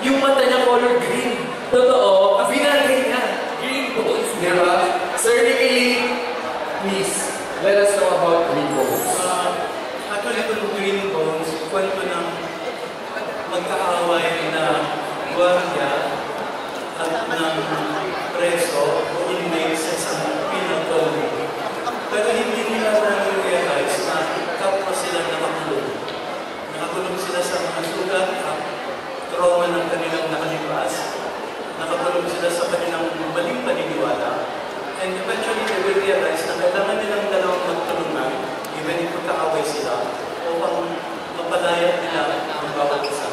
Yung mata niya color green. Totoo. Binagay niya. Green bones. Diba? Sir Nicky, please, let us know about Green Bones. Actually, itong Green Bones, kwento ng magkaaway na gwardiya at ng preso o inmate sa isang penal colony. Pero hindi nila na-realize na kapwa sila nakakulong. Nakakulong sila sa mga sugat at trauma ng kanilang nakalipas. Nakakulong sila sa kanilang maling paniniwala. And eventually, they will realize na kailangan nilang dalawang magtulungan, even if magkaaway sila, upang mapalaya nila ang bawat isa.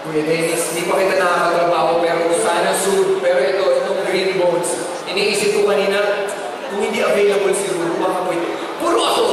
Kuya Dennis, hindi pa kita nakakatrabaho pero sana soon. Pero itong Green Bones, iniisip ko kanina, kung hindi available si Ruru, baka pwede. Puro ako!